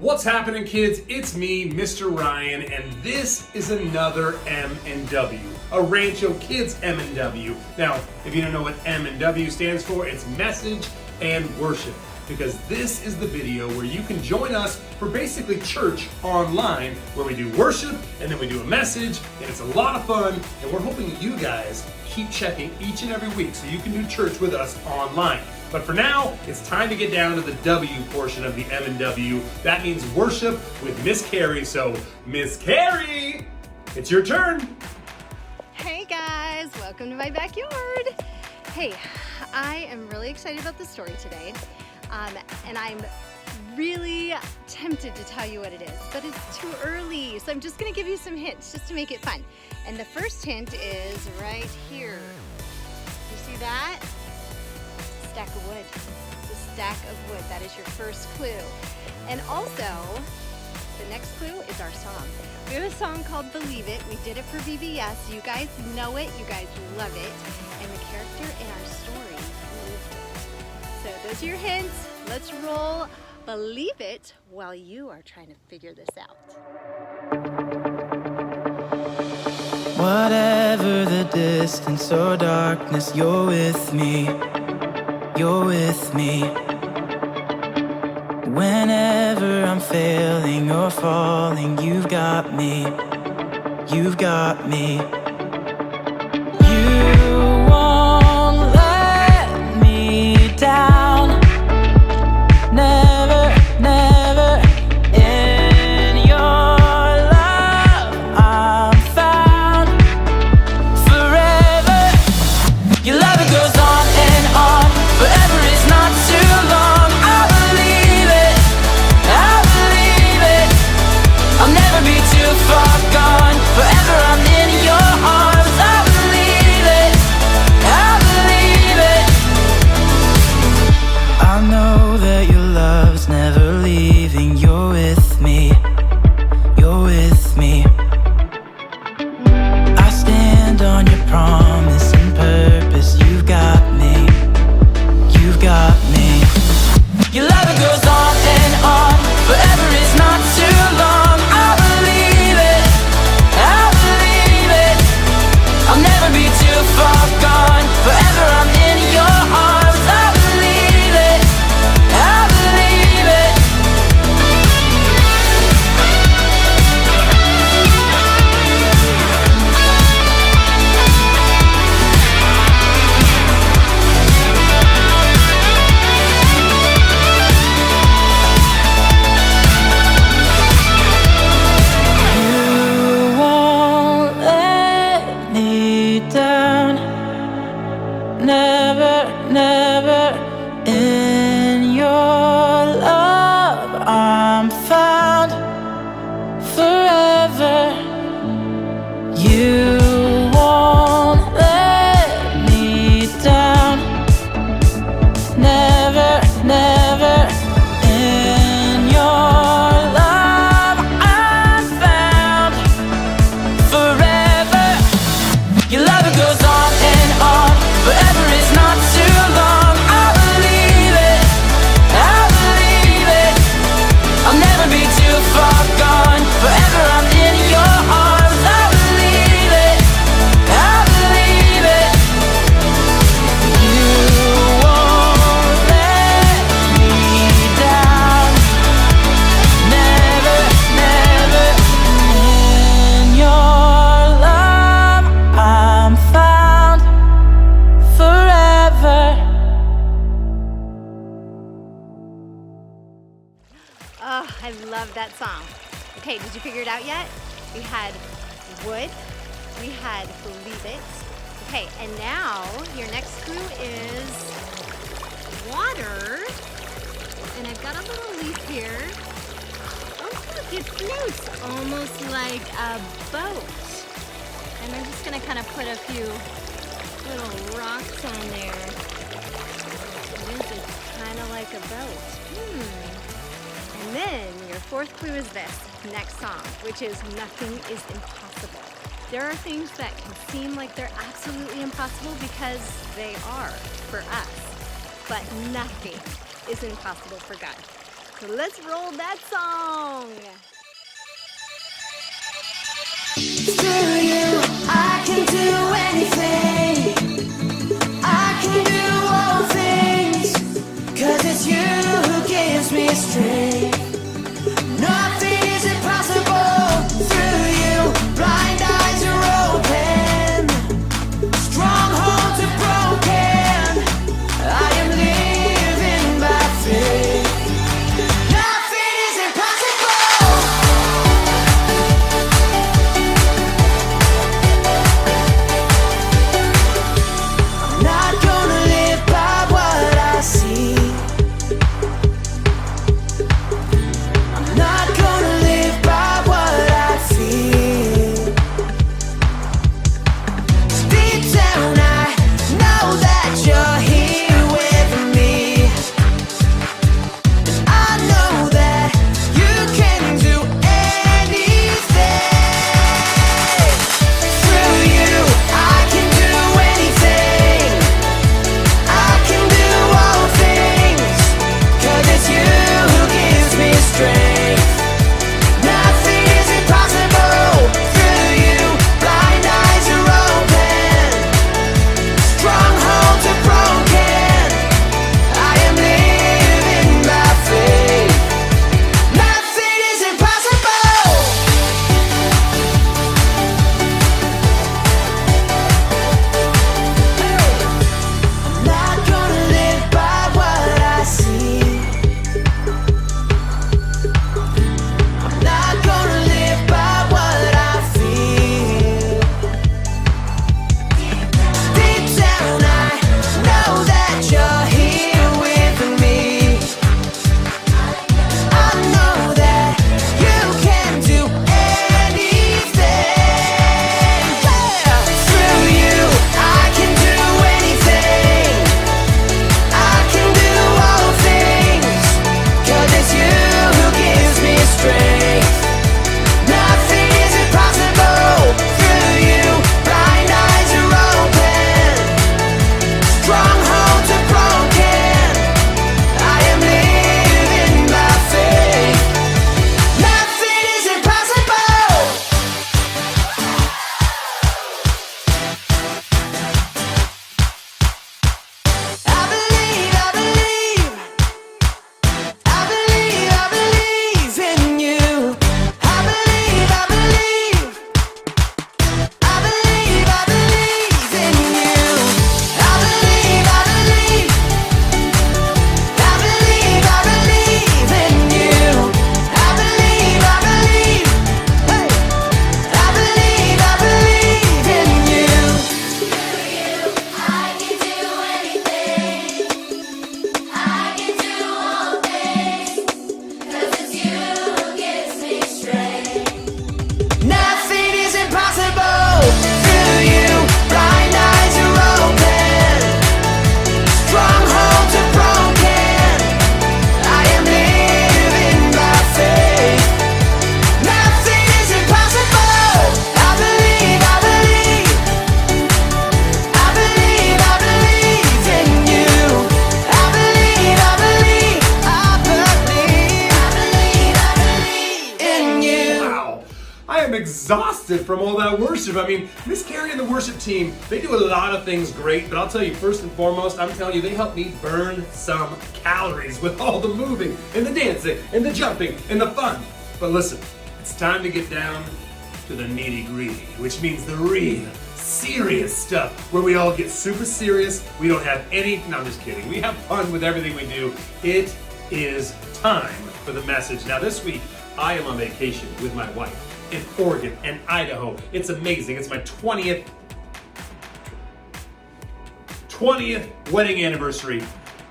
What's happening, kids? It's me, Mr. Ryan, and this is another M&W, a Rancho Kids M&W. Now, if you don't know what M&W stands for, it's message and worship, because this is the video where you can join us for basically church online, where we do worship and then we do a message, and it's a lot of fun, and we're hoping that you guys keep checking each and every week so you can do church with us online. But for now, it's time to get down to the W portion of the M&W. That means worship with Miss Carrie. So, Miss Carrie, it's your turn. Hey guys, welcome to my backyard. Hey, I am really excited about the story today, and I'm really tempted to tell you what it is, but it's too early. So I'm just gonna give you some hints just to make it fun. And the first hint is right here. You see that? Stack of wood. It's a stack of wood. That is your first clue. And also, the next clue is our song. We have a song called Believe It. We did it for VBS. You guys know it. You guys love it. And the character in our story lived it. So those are your hints. Let's roll Believe It while you are trying to figure this out. Whatever the distance or darkness, you're with me. You're with me. Whenever I'm failing or falling, you've got me. You've got me. You won't let me down. Never, never. In your love I'm found. Forever. Your love, it goes on and on. Forever is not too long. I believe it. I believe it. I'll never be too far gone. Forever I'm in your arms. I believe it. I believe it. I know that your love's never leaving. You're with me. You're with me. I stand on your promise and purpose. You've got me. You've got me. Your love, it goes on and on. Forever is not too long. I believe it. I believe it. I'll never be too far gone. Forever I'm in your arms. I believe it. I believe it. You won't let me down. Never, never. In your love I'm found. Forever. You won't let me down. Never, never. In your love I'm found. Forever. Your love, it goes on and on. Forever is not too long. I believe it. I believe it. I'll never be too far gone. Forever I'm in your arms. I believe it. I believe it. You won't let me down. Never, never. In your love I'm found. Forever. Oh, I love that song. Okay, did you figure it out yet? We had wood, we had believe it. Okay, and now your next clue is water. And I've got a little leaf here. Oh, look, it floats almost like a boat. And I'm just gonna kind of put a few little rocks on there. It is kind of like a boat. And then your fourth clue is this next song, which is Nothing is Impossible. There are things that can seem like they're absolutely impossible because they are for us, but nothing is impossible for God. So let's roll that song. Through you, I can do anything. I can do all things. 'Cause it's you who gives me strength. Nothing is impossible. Through you, blind eyes are open. Strongholds are broken. I am living by faith. Nothing is impossible. I'm not gonna live by what I see. I'm not gonna live by what I feel. Deep down I know that you're here with me. I know that you can do anything. Through you, I can do anything. I can do all things. 'Cause it's you who gives me strength. Nothing is impossible. Through you, blind eyes are open. Strongholds are broken. I am living by faith. Nothing is impossible. I'm not gonna live by what I see. I'm not gonna live by what I feel. Deep down I know that you're here with me. I know that you can do anything. Through you, I can do anything. I can do all things. 'Cause it's you who gives me strength. Nothing is impossible. Through you, blind eyes are open. Strongholds are broken. I am living by faith. Nothing is impossible. I believe, I believe. I believe, I believe in you. I believe, I believe. I believe, I believe in you. I believe, I believe. I believe, I believe in you. I believe, I believe. Hey. I believe, I believe in you. I can do anything. I can do all things. 'Cause it's you who gives me strength. Nothing is impossible. Through you, blind eyes are open. Strongholds are broken. I am living by faith. Nothing is impossible. I believe, I believe. I believe, I believe in you. I believe, I believe. I believe, I believe, I believe in you. Wow. I am exhausted from all that worship. I mean, Miss Carrie and the worship team, they do a lot of things great, but I'll tell you, first and foremost, I'm telling you, they help me burn some calories with all the moving and the dancing and the jumping and the fun. But listen, it's time to get down to the nitty gritty, which means the real serious stuff where we all get super serious. We don't have any, no, I'm just kidding. We have fun with everything we do. It is time for the message. Now this week, I am on vacation with my wife in Oregon and Idaho. It's amazing. It's my 20th wedding anniversary.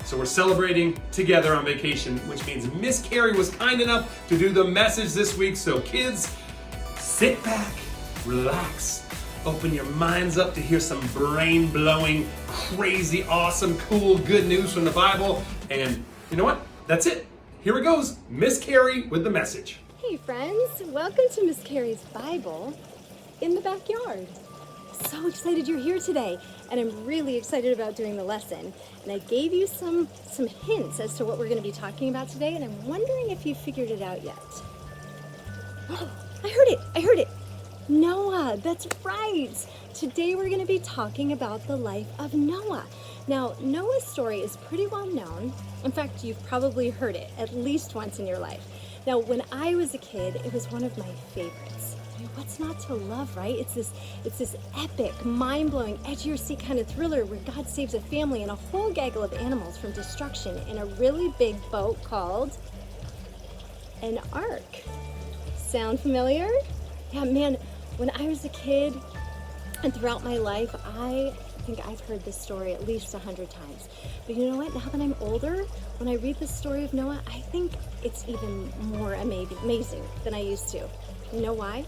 So we're celebrating together on vacation, which means Miss Carrie was kind enough to do the message this week. So kids, sit back, relax, open your minds up to hear some brain-blowing, crazy, awesome, cool, good news from the Bible. And you know what? That's it. Here it goes. Miss Carrie with the message. Hey friends, welcome to Miss Carrie's Bible in the backyard. so excited you're here today, and I'm really excited about doing the lesson. And I gave you some hints as to what we're going to be talking about today, and I'm wondering if you figured it out yet. I heard it. Noah, that's right. Today we're going to be talking about the life of Noah. Now, Noah's story is pretty well known. In fact, you've probably heard it at least once in your life. Now, when I was a kid, it was one of my favorites. I mean, what's not to love, right? It's this epic, mind-blowing, edge-of-your-seat kind of thriller where God saves a family and a whole gaggle of animals from destruction in a really big boat called an ark. Sound familiar? Yeah, man, when I was a kid and throughout my life, I think I've heard this story at least 100 times. But you know what? Now that I'm older, when I read the story of Noah, I think it's even more amazing than I used to. You know why?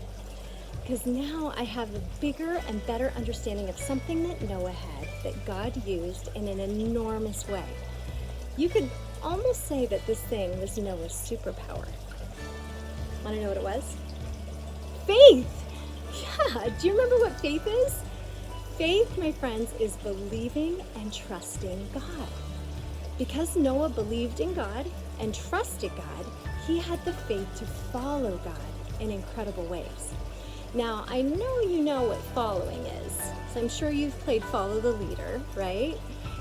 Because now I have a bigger and better understanding of something that Noah had that God used in an enormous way. You could almost say that this thing was Noah's superpower. Want to know what it was? Faith! Yeah, do you remember what faith is? Faith, my friends, is believing and trusting God. Because Noah believed in God and trusted God, he had the faith to follow God in incredible ways. Now, I know you know what following is, so I'm sure you've played Follow the Leader, right?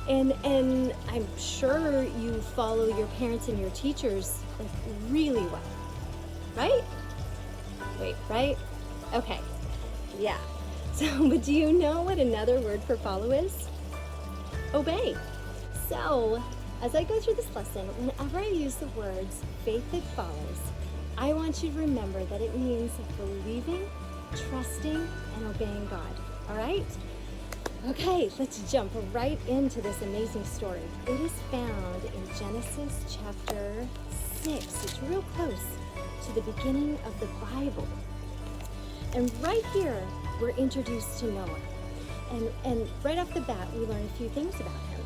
And I'm sure you follow your parents and your teachers like really well, right? Wait, right? Okay, yeah. So, but do you know what another word for follow is? Obey. So, as I go through this lesson, whenever I use the words faith that follows, I want you to remember that it means believing, trusting, and obeying God. All right? Okay, let's jump right into this amazing story. It is found in Genesis chapter 6. It's real close to the beginning of the Bible. And right here, we're introduced to Noah. And right off the bat, we learn a few things about him.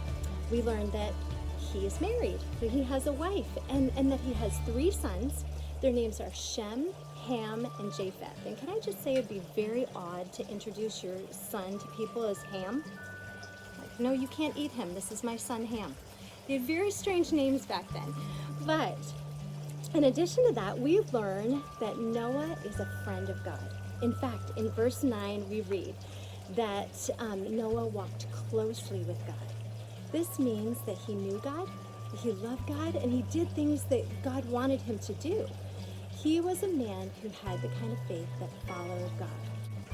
We learn that he is married, that he has a wife, and that he has 3 sons. Their names are Shem, Ham, and Japheth. And can I just say it'd be very odd to introduce your son to people as Ham? Like, no, you can't eat him. This is my son, Ham. They had very strange names back then. But in addition to that, we learn that Noah is a friend of God. In fact, in verse 9, we read that Noah walked closely with God. This means that he knew God, he loved God, and he did things that God wanted him to do. He was a man who had the kind of faith that followed God.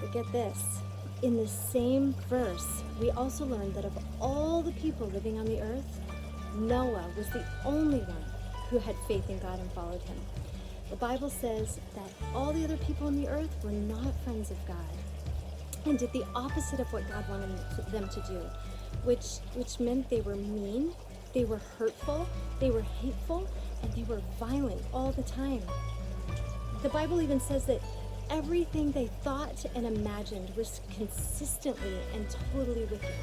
But get this, in the same verse, we also learn that of all the people living on the earth, Noah was the only one who had faith in God and followed him. The Bible says that all the other people on the earth were not friends of God and did the opposite of what God wanted them to do, which meant they were mean, they were hurtful, they were hateful, and they were violent all the time. The Bible even says that everything they thought and imagined was consistently and totally wicked,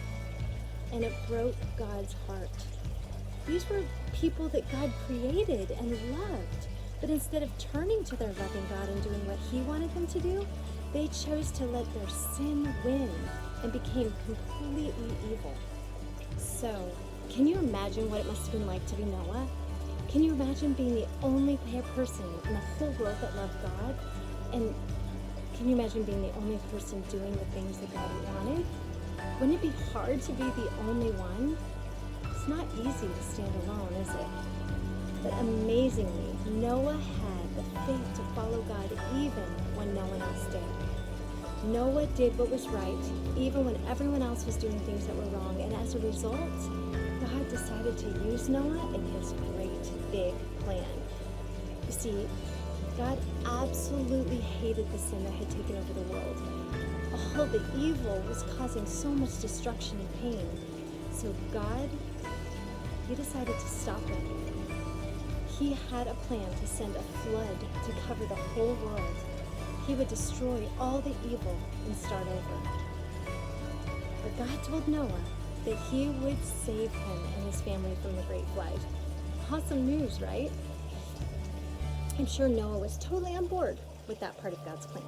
and it broke God's heart. These were people that God created and loved. But instead of turning to their loving God and doing what he wanted them to do, they chose to let their sin win and became completely evil. So, can you imagine what it must have been like to be Noah? Can you imagine being the only person in the whole world that loved God? And can you imagine being the only person doing the things that God wanted? Wouldn't it be hard to be the only one? It's not easy to stand alone, is it? But amazingly, Noah had the faith to follow God even when no one else did. Noah did what was right, even when everyone else was doing things that were wrong. And as a result, God decided to use Noah in his great big plan. You see, God absolutely hated the sin that had taken over the world. All the evil was causing so much destruction and pain. So God, he decided to stop it. He had a plan to send a flood to cover the whole world. He would destroy all the evil and start over. But God told Noah that he would save him and his family from the great flood. Awesome news, right? I'm sure Noah was totally on board with that part of God's plan.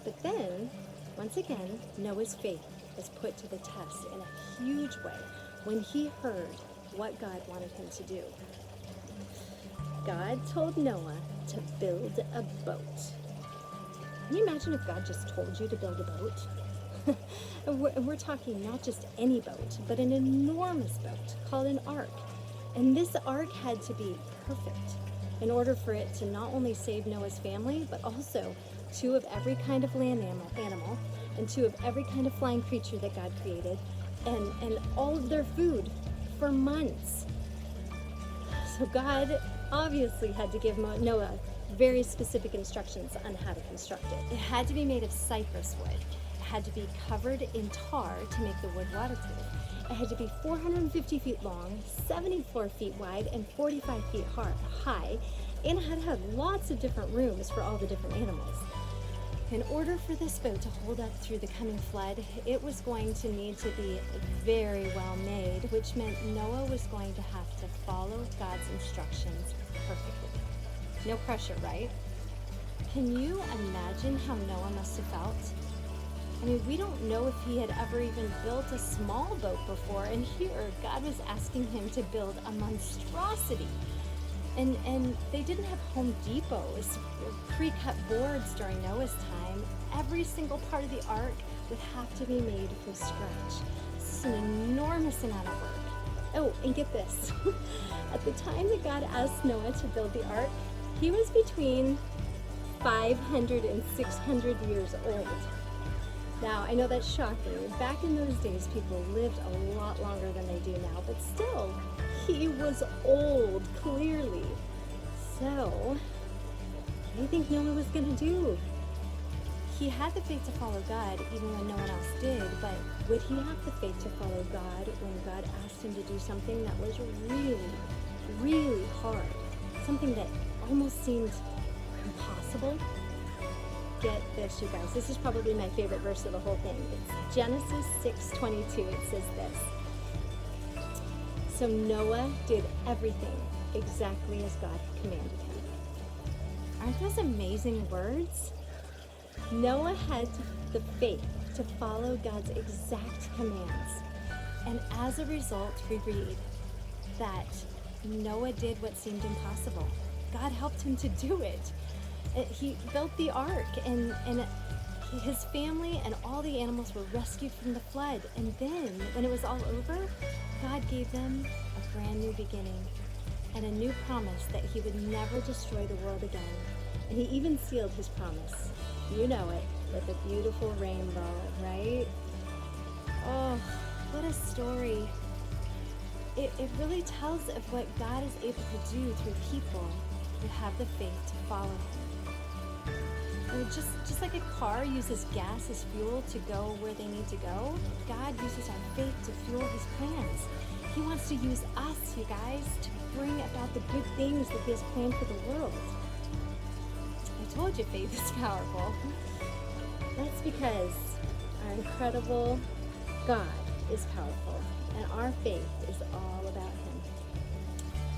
But then, once again, Noah's faith was put to the test in a huge way when he heard what God wanted him to do. God told Noah to build a boat. Can you imagine if God just told you to build a boat? We're talking not just any boat, but an enormous boat called an ark. And this ark had to be perfect in order for it to not only save Noah's family, but also 2 of every kind of land animal and 2 of every kind of flying creature that God created, and all of their food for months. So God obviously had to give Noah very specific instructions on how to construct it. It had to be made of cypress wood. It had to be covered in tar to make the wood waterproof. It had to be 450 feet long, 74 feet wide, and 45 feet high, and it had to have lots of different rooms for all the different animals. In order for this boat to hold up through the coming flood, it was going to need to be very well made, which meant Noah was going to have to follow God's instructions perfectly. No pressure, right? Can you imagine how Noah must have felt? I mean, we don't know if he had ever even built a small boat before, and here God was asking him to build a monstrosity. And they didn't have Home Depot's pre-cut boards during Noah's time. Every single part of the ark would have to be made from scratch. This is an enormous amount of work. Oh, and get this. At the time that God asked Noah to build the ark, he was between 500 and 600 years old. Now, I know that's shocking. Back in those days, people lived a lot longer than they do now, but still, he was old, clearly. So, what do you think Noah was going to do? He had the faith to follow God even when no one else did, but would he have the faith to follow God when God asked him to do something that was really, really hard? Something that almost seemed impossible? Get this, you guys. This is probably my favorite verse of the whole thing. It's Genesis 6:22. It says this. So Noah did everything exactly as God commanded him. Aren't those amazing words? Noah had the faith to follow God's exact commands. And as a result, we read that Noah did what seemed impossible. God helped him to do it. He built the ark, and his family and all the animals were rescued from the flood. And then, when it was all over, God gave them a brand new beginning and a new promise that he would never destroy the world again. And he even sealed his promise, you know it, with a beautiful rainbow, right? Oh, what a story. It really tells of what God is able to do through people who have the faith to follow him. Just like a car uses gas as fuel to go where they need to go, God uses our faith to fuel his plans. He wants to use us, you guys, to bring about the good things that he has planned for the world. I told you faith is powerful. That's because our incredible God is powerful, and our faith is all about him.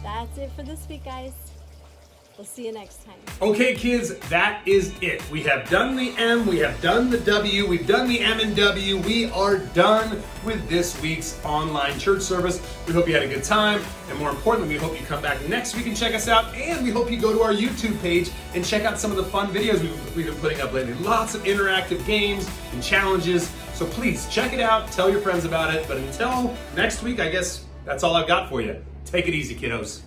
That's it for this week, guys. We'll see you next time. Okay, kids, that is it. We have done the M, we have done the W, we've done the M and W. We are done with this week's online church service. We hope you had a good time, and more importantly, we hope you come back next week and check us out, and we hope you go to our YouTube page and check out some of the fun videos we've been putting up lately. Lots of interactive games and challenges, so please check it out, tell your friends about it, but until next week, I guess that's all I've got for you. Take it easy, kiddos.